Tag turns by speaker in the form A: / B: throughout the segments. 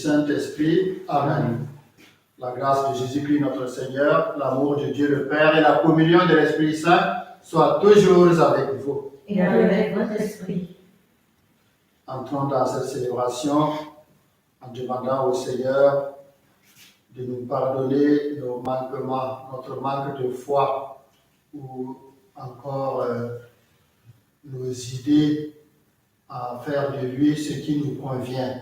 A: Saint-Esprit. Amen. La grâce de Jésus-Christ notre Seigneur, l'amour de Dieu le Père et la communion de l'Esprit Saint soient toujours avec vous.
B: Et avec votre esprit.
A: Entrons dans cette célébration en demandant au Seigneur de nous pardonner nos manquements, notre manque de foi ou encore nos idées à faire de lui ce qui nous convient.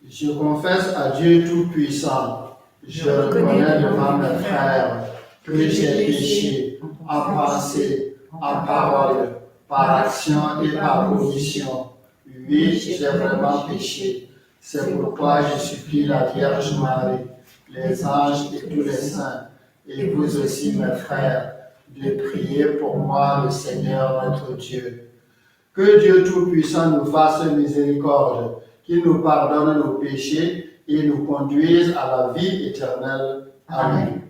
A: Je confesse à Dieu Tout-Puissant, je reconnais devant mes frères que j'ai péché en pensée, en parole, par action et par omission. Oui, j'ai vraiment péché. C'est pourquoi je supplie la Vierge Marie, les anges et tous les saints, et vous aussi mes frères, de prier pour moi le Seigneur notre Dieu. Que Dieu Tout-Puissant nous fasse miséricorde, qu'il nous pardonne nos péchés et nous conduise à la vie éternelle. Amen.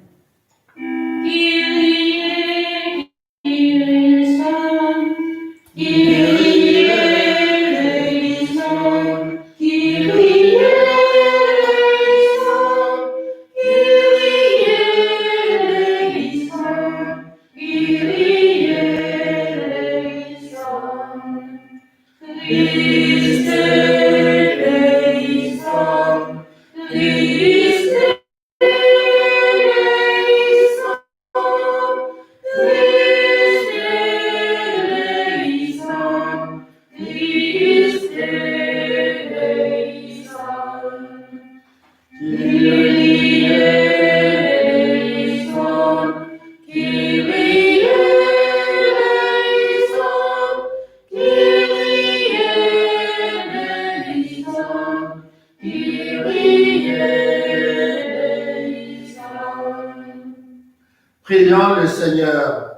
A: Prions le Seigneur.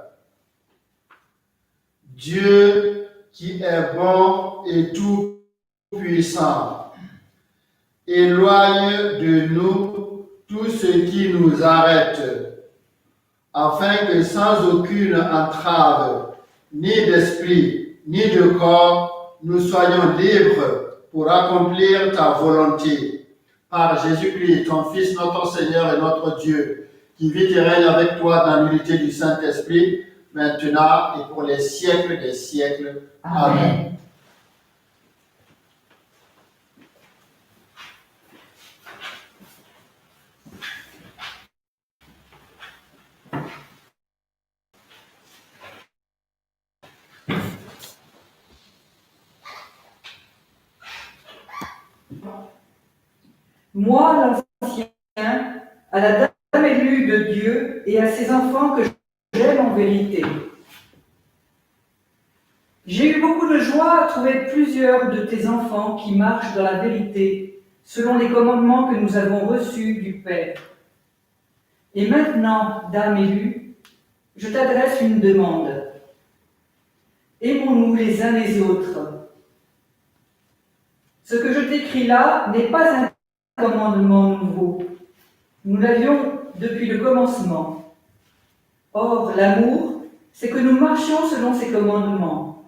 A: Dieu qui est bon et tout-puissant, éloigne de nous tout ce qui nous arrête, afin que sans aucune entrave, ni d'esprit, ni de corps, nous soyons libres pour accomplir ta volonté. Par Jésus-Christ, ton Fils, notre Seigneur et notre Dieu, qui vit et règne avec toi dans l'unité du Saint-Esprit, maintenant et pour les siècles des siècles. Amen.
C: Moi, l'ancien, à la dame élue de Dieu et à ses enfants que j'aime en vérité. J'ai eu beaucoup de joie à trouver plusieurs de tes enfants qui marchent dans la vérité, selon les commandements que nous avons reçus du Père. Et maintenant, dame élue, je t'adresse une demande. Aimons-nous les uns les autres. Ce que je t'écris là n'est pas un commandement nouveau. Nous l'avions depuis le commencement. Or, l'amour, c'est que nous marchions selon ses commandements.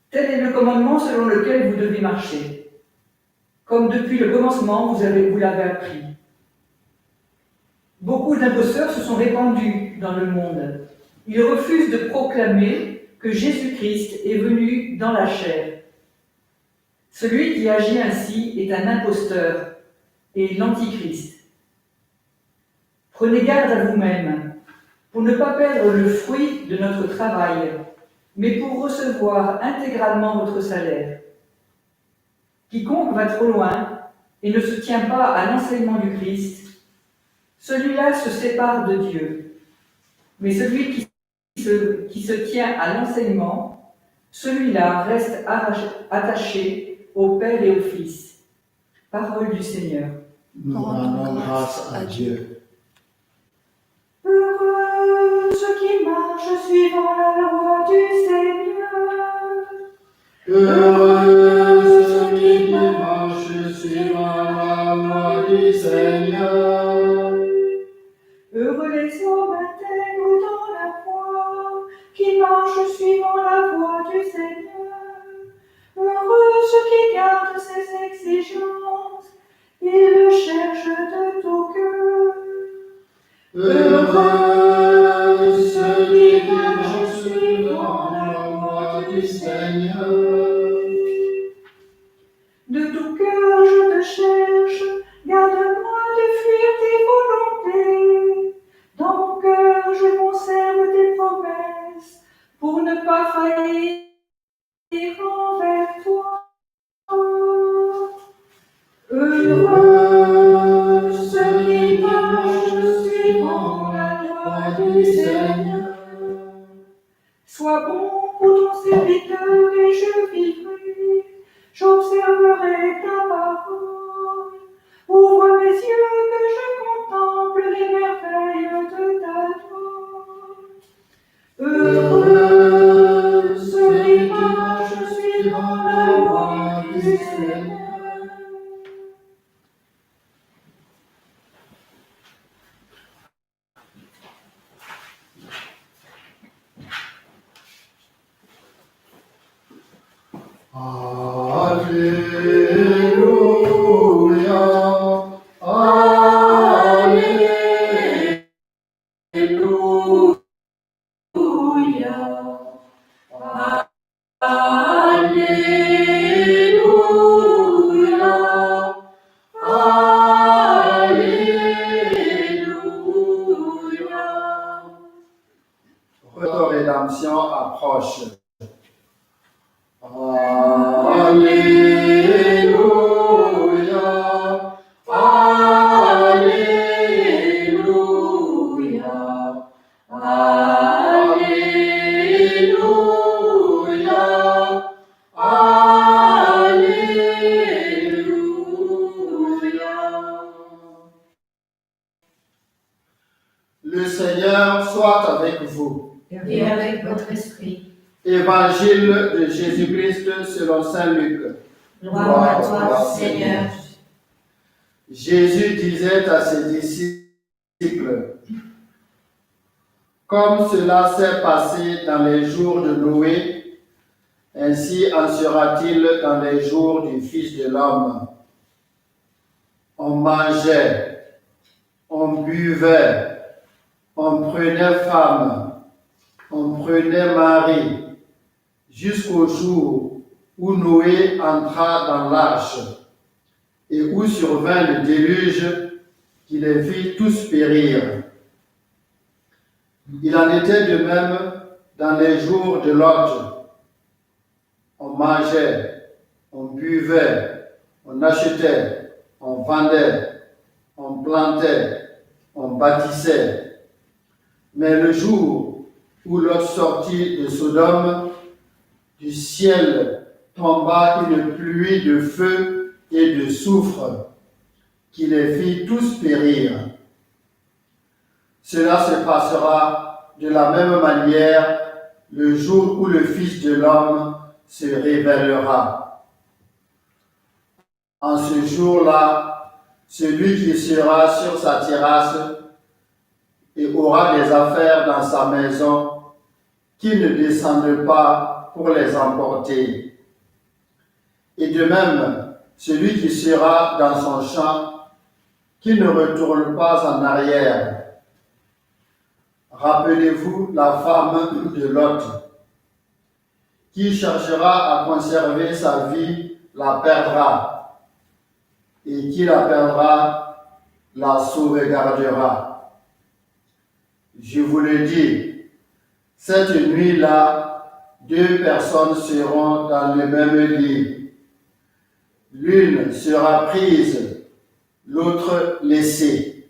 C: Tel est le commandement selon lequel vous devez marcher, comme depuis le commencement vous l'avez appris. Beaucoup d'imposteurs se sont répandus dans le monde. Ils refusent de proclamer que Jésus-Christ est venu dans la chair. Celui qui agit ainsi est un imposteur et l'Antichrist. Prenez garde à vous-même pour ne pas perdre le fruit de notre travail, mais pour recevoir intégralement votre salaire. Quiconque va trop loin et ne se tient pas à l'enseignement du Christ, celui-là se sépare de Dieu. Mais celui qui se tient à l'enseignement, celui-là reste attaché au Père et au Fils. Parole du Seigneur.
A: Nous rendons grâce à Dieu.
C: Heureux ceux qui marchent suivant la loi du Seigneur.
A: Heureux ceux qui marchent suivant la loi du Seigneur.
C: Heureux les hommes intègres dans la foi, qui marchent suivant la voie du Seigneur. ceux qui gardent ses exigences, ils le cherchent de tout cœur.
A: Heureux ceux qui marchent suivant la voie du Seigneur.
C: De tout cœur je te cherche, garde-moi de fuir tes volontés. Dans mon cœur je conserve tes promesses, pour ne pas faillir envers toi. Heureux ceux qui marchent suivant la loi du Seigneur. Sois bon pour ton serviteur et je vivrai, j'observerai ta parole. Ouvre mes yeux que je contemple les merveilles de ta gloire. Heureux ceux qui marchent suivant la loi du Seigneur.
A: Alléluia, Votre rédemption approche. Alléluia, Alléluia, Alléluia, Alléluia. Le Seigneur soit avec vous.
B: Et avec votre esprit.
A: Évangile de Jésus-Christ selon saint Luc.
B: Gloire à toi, Seigneur.
A: Jésus disait à ses disciples, comme cela s'est passé dans les jours de Noé, ainsi en sera-t-il dans les jours du Fils de l'homme. On mangeait, on buvait, on prenait femme, on prenait mari, jusqu'au jour où Noé entra dans l'arche et où survint le déluge qui les fit tous périr. Il en était de même dans les jours de Lot. On mangeait, on buvait, on achetait, on vendait, on plantait, on bâtissait. Mais le jour où Lot sortit de Sodome, du ciel tomba une pluie de feu et de soufre qui les fit tous périr. Cela se passera de la même manière le jour où le Fils de l'homme se révélera. En ce jour-là, celui qui sera sur sa terrasse et aura des affaires dans sa maison, qui ne descende pas pour les emporter. Et de même, celui qui sera dans son champ, qui ne retourne pas en arrière. Rappelez-vous la femme de Lot, qui cherchera à conserver sa vie, la perdra, et qui la perdra, la sauvegardera. Je vous le dis, cette nuit-là, 2 personnes seront dans le même lit. L'une sera prise, l'autre laissée.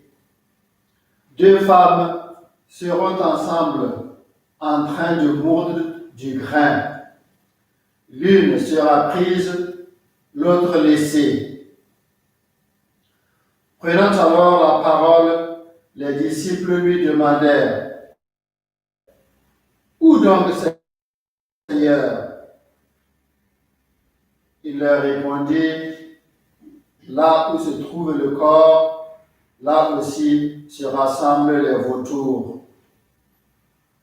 A: 2 femmes seront ensemble en train de moudre du grain. L'une sera prise, l'autre laissée. Prenant alors la parole, les disciples lui demandèrent, « Où donc, Seigneur ?» Il leur répondit, « Là où se trouve le corps, là aussi se rassemblent les vautours. »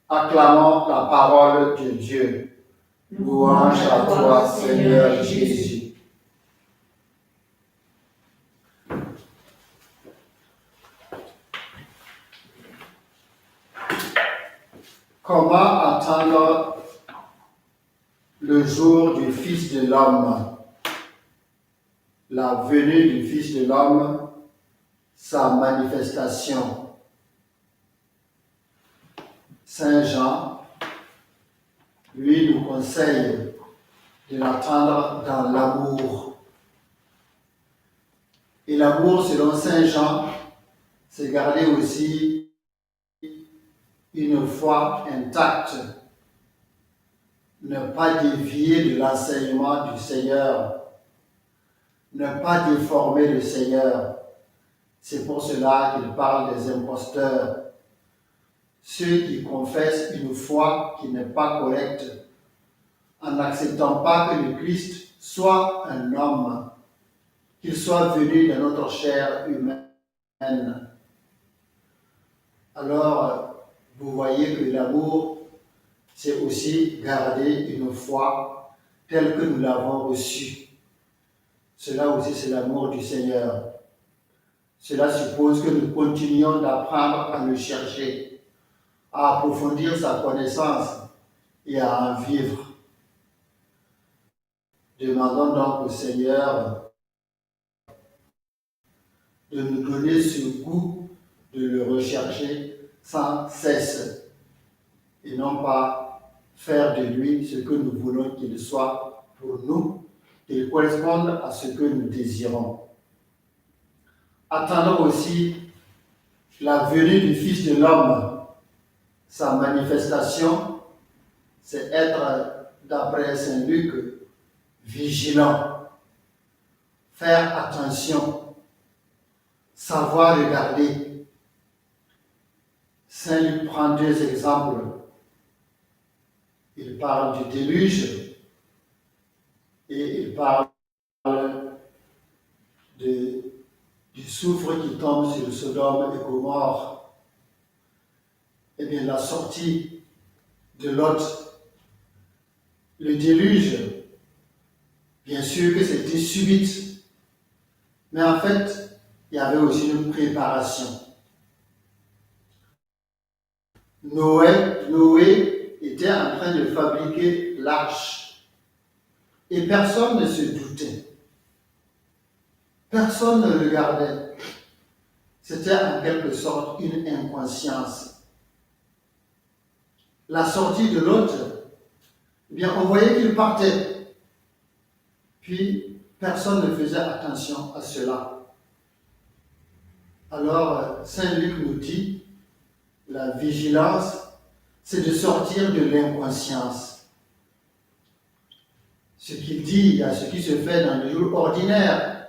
A: Acclamons la parole de Dieu. Louange à toi, Seigneur Jésus. Comment attendre le jour du Fils de l'homme, la venue du Fils de l'homme, sa manifestation? Saint Jean, lui, nous conseille de l'attendre dans l'amour. Et l'amour, selon Saint Jean, c'est garder aussi une foi intacte, ne pas dévier de l'enseignement du Seigneur, ne pas déformer le Seigneur. C'est pour cela qu'il parle des imposteurs, ceux qui confessent une foi qui n'est pas correcte, en n'acceptant pas que le Christ soit un homme, qu'il soit venu de notre chair humaine. Alors, vous voyez que l'amour, c'est aussi garder une foi telle que nous l'avons reçue. Cela aussi, c'est l'amour du Seigneur. Cela suppose que nous continuions d'apprendre à le chercher, à approfondir sa connaissance et à en vivre. Demandons donc au Seigneur de nous donner ce goût de le rechercher sans cesse et non pas faire de lui ce que nous voulons qu'il soit pour nous, qu'il corresponde à ce que nous désirons. Attendons aussi la venue du Fils de l'homme. Sa manifestation, c'est être, d'après Saint Luc, vigilant, faire attention, savoir regarder. Saint Luc prend deux exemples. Il parle du déluge et il parle du soufre qui tombe sur Sodome et Gomorrhe. Eh bien, la sortie de Lot, le déluge, bien sûr que c'était subite, mais en fait, il y avait aussi une préparation. Noé était en train de fabriquer l'arche et personne ne se doutait. Personne ne regardait. C'était en quelque sorte une inconscience. La sortie de l'autre, eh bien, on voyait qu'il partait. Puis, personne ne faisait attention à cela. Alors, Saint Luc nous dit, la vigilance, c'est de sortir de l'inconscience. Ce qu'il dit à ce qui se fait dans le jour ordinaire.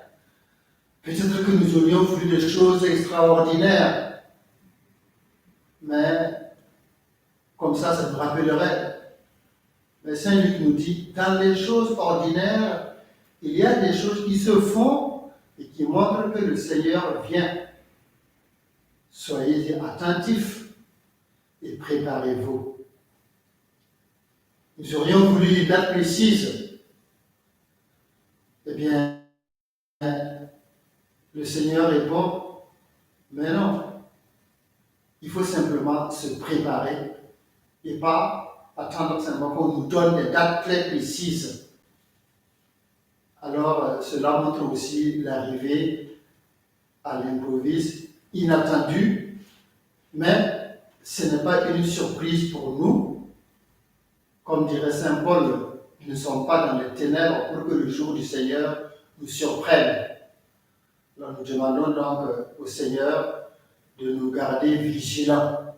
A: Peut-être que nous aurions voulu des choses extraordinaires, mais comme ça nous rappellerait. Mais Saint Luc nous dit, dans les choses ordinaires, il y a des choses qui se font et qui montrent que le Seigneur vient. Soyez attentifs et préparez-vous. Nous aurions voulu une date précise. Eh bien, le Seigneur répond, mais non, il faut simplement se préparer et pas attendre simplement qu'on nous donne des dates très précises. Alors, cela montre aussi l'arrivée à l'improviste, inattendue, mais ce n'est pas une surprise pour nous. Comme dirait Saint Paul, nous ne sommes pas dans les ténèbres pour que le jour du Seigneur nous surprenne. Alors, nous demandons donc au Seigneur de nous garder vigilants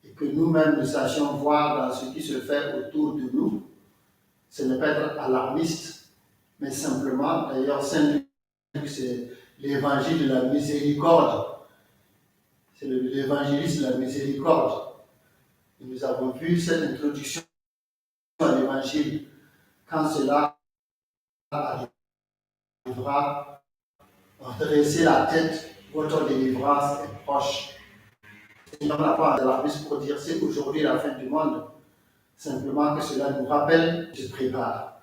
A: et que nous-mêmes nous sachions voir dans ce qui se fait autour de nous. Ce n'est pas être alarmiste, mais simplement, d'ailleurs, Saint Luc, c'est l'évangile de la miséricorde. C'est l'évangéliste de la miséricorde. Et nous avons vu cette introduction à l'évangile. Quand cela arrivera, redressez la tête, votre délivrance est proche. Il n'y a pas d'alarmisme pour dire c'est aujourd'hui la fin du monde. Simplement que cela nous rappelle, se prépare.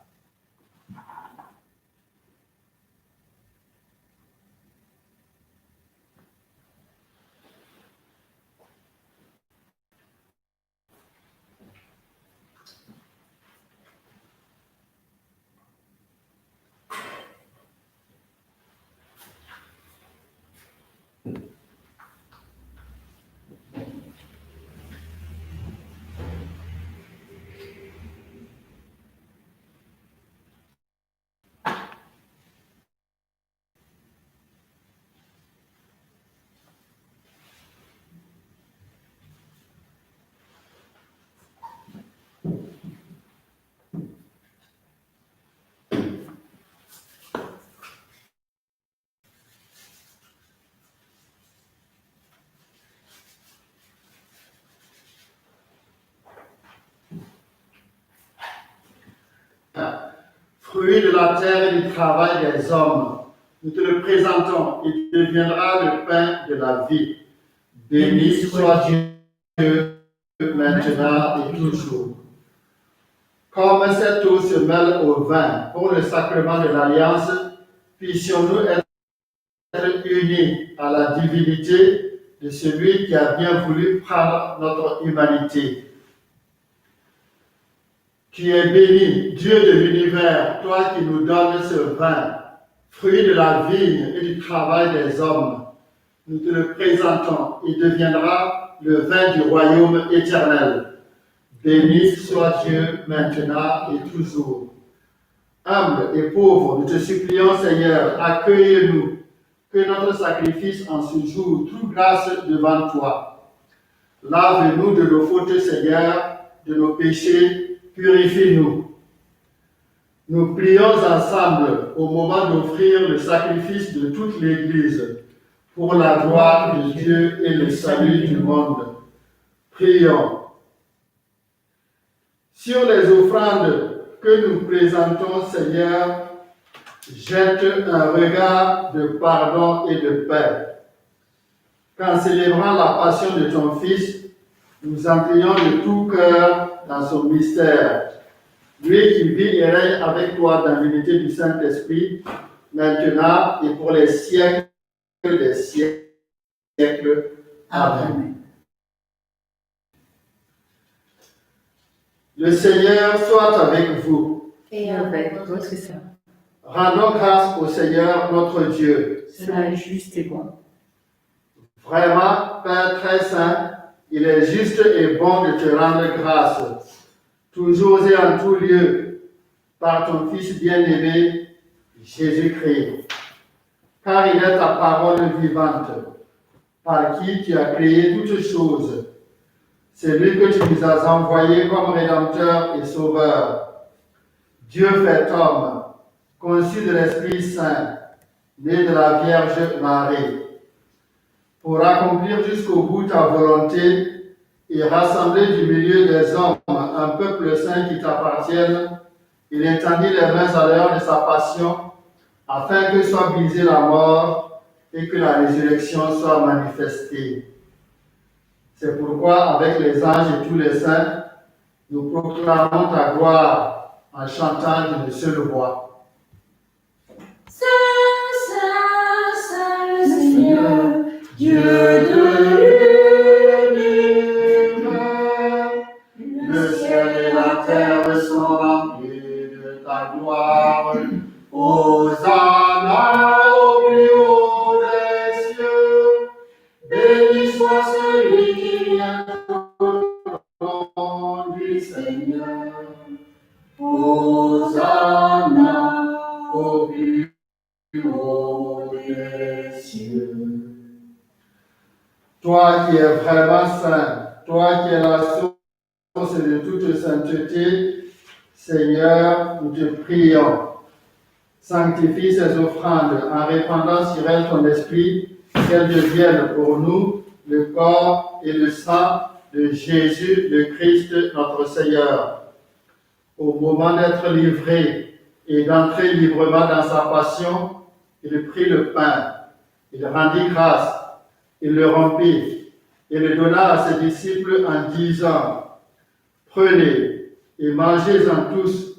A: fruit de la terre et du travail des hommes. Nous te le présentons, il deviendra le pain de la vie. Béni soit Dieu maintenant et toujours. Comme cette eau se mêle au vin pour le sacrement de l'alliance, puissions-nous être unis à la divinité de celui qui a bien voulu prendre notre humanité. Tu es béni, Dieu de l'univers, toi qui nous donnes ce vin, fruit de la vigne et du travail des hommes. Nous te le présentons, il deviendra le vin du royaume éternel. Béni soit Dieu maintenant et toujours. Humble et pauvre, nous te supplions, Seigneur, accueille-nous, que notre sacrifice en ce jour trouve grâce devant toi. Lave-nous de nos fautes, Seigneur, de nos péchés, purifie-nous. Nous prions ensemble au moment d'offrir le sacrifice de toute l'Église pour la gloire de Dieu et le salut du monde. Prions. Sur les offrandes que nous présentons, Seigneur, jette un regard de pardon et de paix. Qu'en célébrant la passion de ton Fils, nous entrions de tout cœur dans son mystère. Lui qui vit et règne avec toi dans l'unité du Saint-Esprit, maintenant et pour les siècles des siècles. Amen. Le Seigneur soit avec vous.
B: Et avec votre sein.
A: Rendons grâce au Seigneur notre Dieu.
C: Cela est juste et bon.
A: Vraiment, Père très saint, il est juste et bon de te rendre grâce, toujours et en tout lieu, par ton Fils bien-aimé, Jésus-Christ. Car il est ta parole vivante, par qui tu as créé toutes choses. C'est lui que tu nous as envoyé comme Rédempteur et Sauveur. Dieu fait homme, conçu de l'Esprit Saint, né de la Vierge Marie, pour accomplir jusqu'au bout ta volonté et rassembler du milieu des hommes un peuple saint qui t'appartienne, il étendit les mains à l'heure de sa passion, afin que soit brisée la mort et que la résurrection soit manifestée. C'est pourquoi, avec les anges et tous les saints, nous proclamons ta gloire en chantant d'une seule voix.
B: Saint, Saint, Saint, le Seigneur, Dieu de l'univers,
A: Le ciel et la terre sont remplis de ta gloire. Hosanna au plus haut des cieux. Béni soit celui qui vient au nom du Seigneur. Hosanna au plus haut des cieux. Toi qui es vraiment saint, toi qui es la source de toute sainteté, Seigneur, nous te prions. Sanctifie ces offrandes en répandant sur elles ton esprit, qu'elles deviennent pour nous le corps et le sang de Jésus, le Christ, notre Seigneur. Au moment d'être livré et d'entrer librement dans sa passion, il prit le pain, il rendit grâce, il le rompit et le donna à ses disciples en disant: Prenez et mangez-en tous,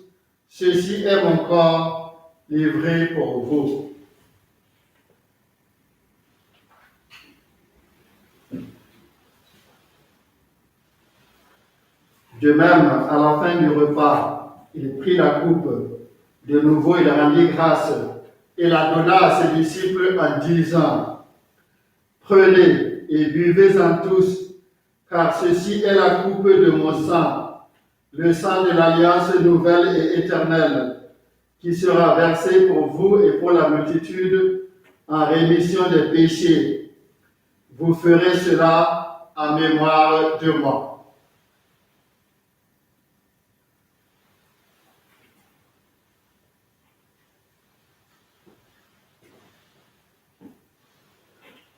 A: ceci est mon corps livré pour vous. De même, à la fin du repas, il prit la coupe. De nouveau, il rendit grâce et la donna à ses disciples en disant: Prenez et buvez-en tous, car ceci est la coupe de mon sang, le sang de l'alliance nouvelle et éternelle, qui sera versé pour vous et pour la multitude en rémission des péchés. Vous ferez cela en mémoire de moi.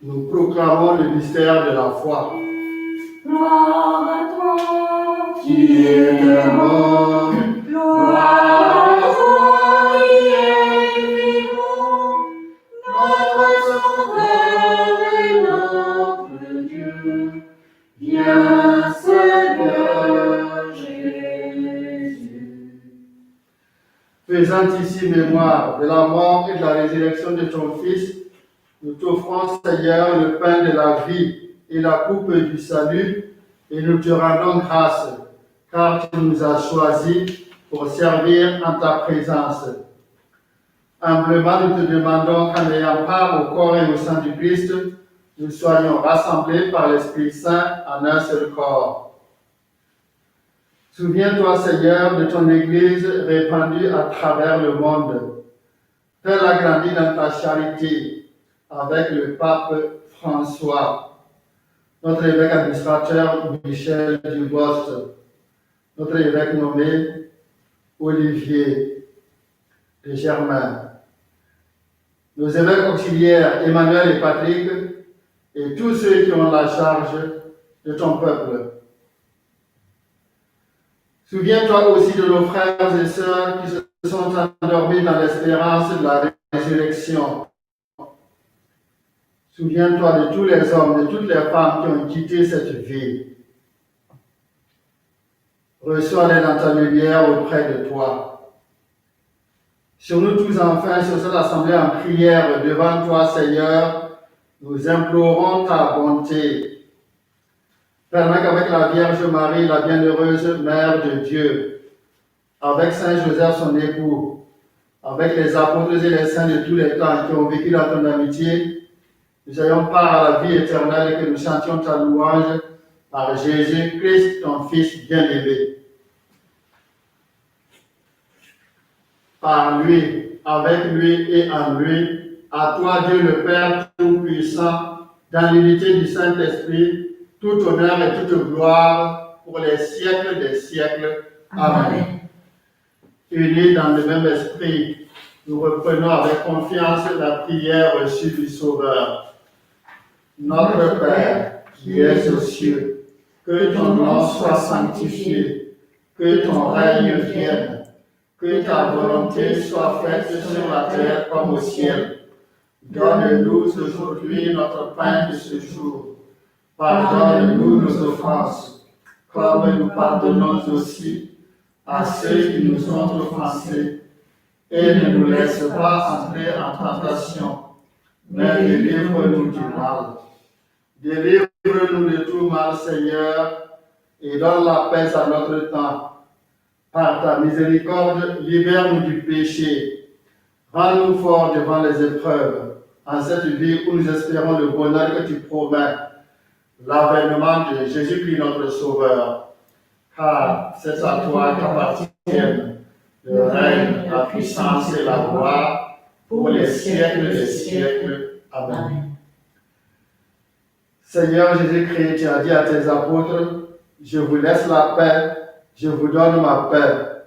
A: Nous proclamons le mystère de la foi.
B: Gloire à toi,
A: Qui est mort,
B: gloire à toi, notre Sauveur et notre Dieu. Viens, Seigneur Jésus.
A: Faisant ici mémoire de la mort et de la résurrection de ton Fils, nous t'offrons, Seigneur, le pain de la vie et la coupe du salut, et nous te rendons grâce, car tu nous as choisis pour servir en ta présence. Humblement, nous te demandons qu'en ayant part au corps et au sang du Christ, nous soyons rassemblés par l'Esprit Saint en un seul corps. Souviens-toi, Seigneur, de ton Église répandue à travers le monde. Fais-la grandir dans ta charité avec le pape François, notre évêque administrateur Michel Dubost, notre évêque nommé Olivier de Germain, nos évêques auxiliaires Emmanuel et Patrick, et tous ceux qui ont la charge de ton peuple. Souviens-toi aussi de nos frères et sœurs qui se sont endormis dans l'espérance de la résurrection. Souviens-toi de tous les hommes, de toutes les femmes qui ont quitté cette vie. Reçois-les dans ta lumière auprès de toi. Sur nous tous enfin, sur cette assemblée en prière devant toi, Seigneur, nous implorons ta bonté. Permets qu'avec la Vierge Marie, la bienheureuse Mère de Dieu, avec Saint Joseph, son époux, avec les apôtres et les saints de tous les temps qui ont vécu dans ton amitié, nous ayons part à la vie éternelle et que nous chantions ta louange par Jésus-Christ, ton Fils bien-aimé. Par lui, avec lui et en lui, à toi Dieu le Père Tout-Puissant, dans l'unité du Saint-Esprit, tout honneur et toute gloire pour les siècles des siècles. Amen. Unis dans le même esprit, nous reprenons avec confiance la prière reçue du Sauveur. Notre Père, qui es aux cieux, que ton nom soit sanctifié, que ton règne vienne, que ta volonté soit faite sur la terre comme au ciel. Donne-nous aujourd'hui notre pain de ce jour. Pardonne-nous nos offenses, comme nous pardonnons aussi à ceux qui nous ont offensés. Et ne nous laisse pas entrer en tentation, mais délivre-nous du mal. Délivre-nous de tout mal, Seigneur, et donne la paix à notre temps. Par ta miséricorde, libère-nous du péché. Rends-nous forts devant les épreuves, en cette vie où nous espérons le bonheur que tu promets, l'avènement de Jésus-Christ notre Sauveur. Car c'est à toi qu'appartiennent le règne, la puissance et la gloire pour les siècles des siècles. Amen. Seigneur Jésus-Christ, tu as dit à tes apôtres, je vous laisse la paix, je vous donne ma paix.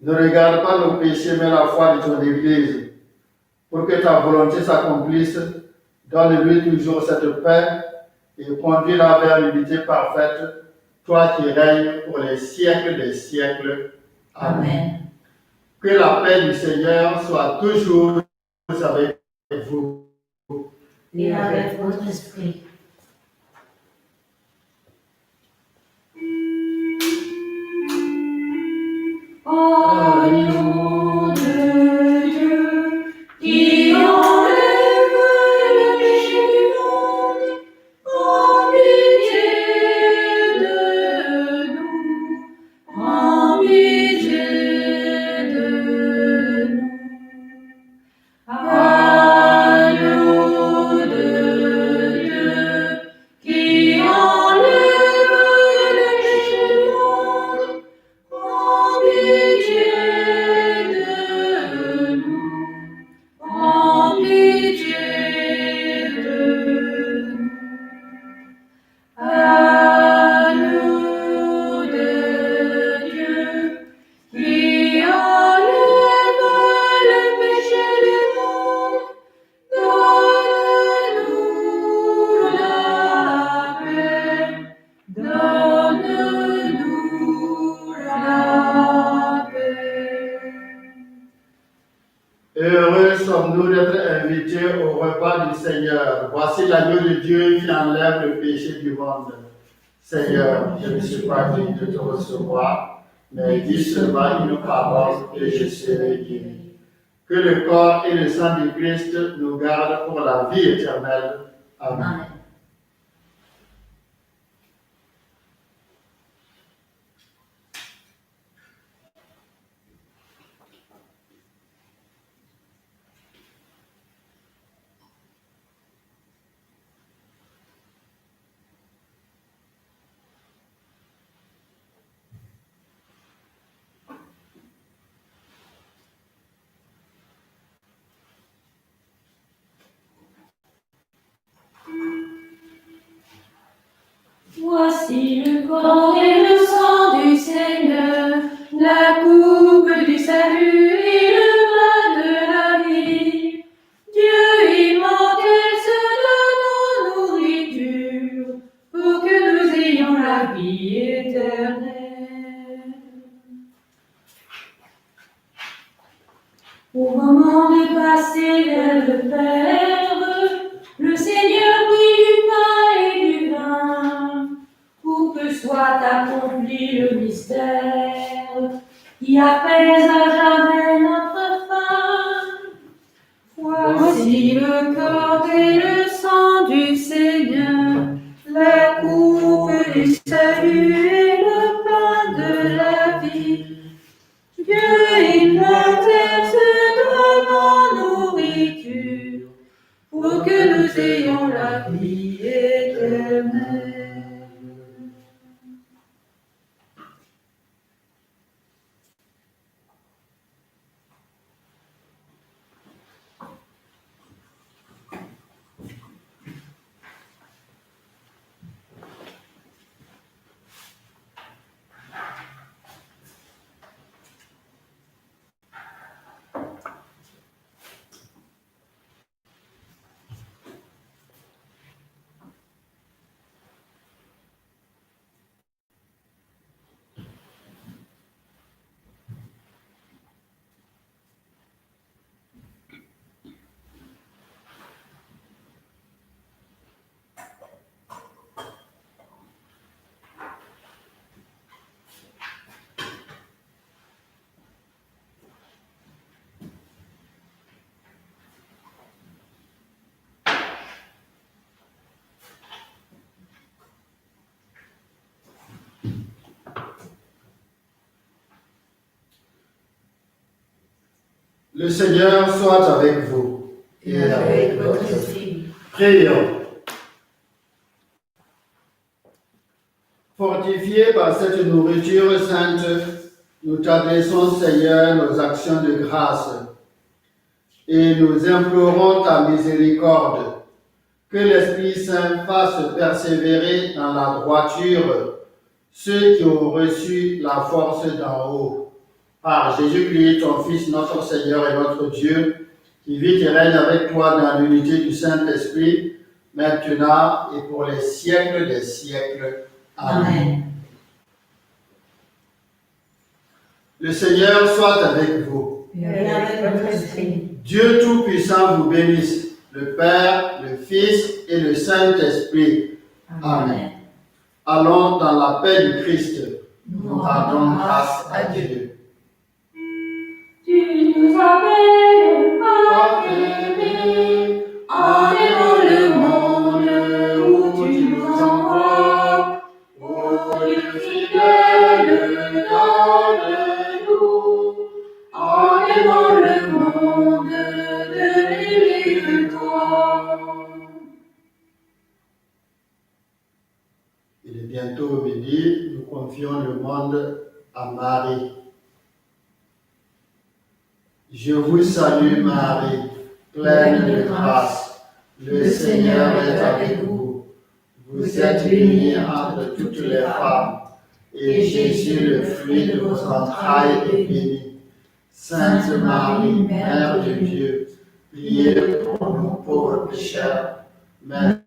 A: Ne regarde pas nos péchés, mais la foi de ton Église. Pour que ta volonté s'accomplisse, donne-lui toujours cette paix et conduis-la vers l'unité parfaite, toi qui règnes pour les siècles des siècles. Amen. Que la paix du Seigneur soit toujours avec vous.
B: Et avec votre esprit. Agneau de Dieu, qui enlève le péché du monde, en pitié de nous, en pitié de nous. Agneau de Dieu, qui enlève le péché du monde, en pitié de nous.
A: invités au repas du Seigneur. Voici l'agneau de Dieu qui enlève le péché du monde. Seigneur, je ne suis pas digne de te recevoir, mais dis seulement une parole et je serai guéri. Que le corps et le sang du Christ nous gardent pour la vie éternelle. Amen.
B: Amen. Voici le corps et le sang du Seigneur, la coupe du salut et le pain de la vie. Dieu immortel se donne en nourriture pour que nous ayons la vie éternelle. Au moment de passer vers le Père, le Seigneur prit du pain et du vin pour que soit accompli le mystère qui apaise à jamais notre faim. Voici le corps et le sang du Seigneur, la coupe du salut et le pain de la vie. Dieu immortel se donne en nourriture pour que nous ayons la vie éternelle.
A: Le Seigneur soit avec vous.
B: Et avec votre esprit.
A: Prions. Fortifiés par cette nourriture sainte, nous t'adressons, Seigneur, nos actions de grâce et nous implorons ta miséricorde. Que l'Esprit Saint fasse persévérer dans la droiture ceux qui ont reçu la force d'en haut. Par Jésus-Christ, ton Fils, notre Seigneur et notre Dieu, qui vit et règne avec toi dans l'unité du Saint-Esprit, maintenant et pour les siècles des siècles. Amen.
B: Amen.
A: Le Seigneur soit avec vous.
B: Et avec votre esprit.
A: Dieu Tout-Puissant vous bénisse, le Père, le Fils et le Saint-Esprit. Amen. Allons dans la paix du Christ. Nous rendons grâce à Dieu.
B: Tu nous appelles à t'aimer, en aimant le monde où tu nous envoies. Ô Dieu fidèle, donne-nous, en aimant le monde, de l'aimer de toi.
A: Il est bientôt midi, nous confions le monde à Marie. Je vous salue Marie, pleine de grâce. Le Seigneur est avec vous. Vous êtes bénie entre toutes les femmes, et Jésus, le fruit de vos entrailles, est béni. Sainte Marie, Mère de Dieu, priez pour nous pauvres pécheurs, maintenant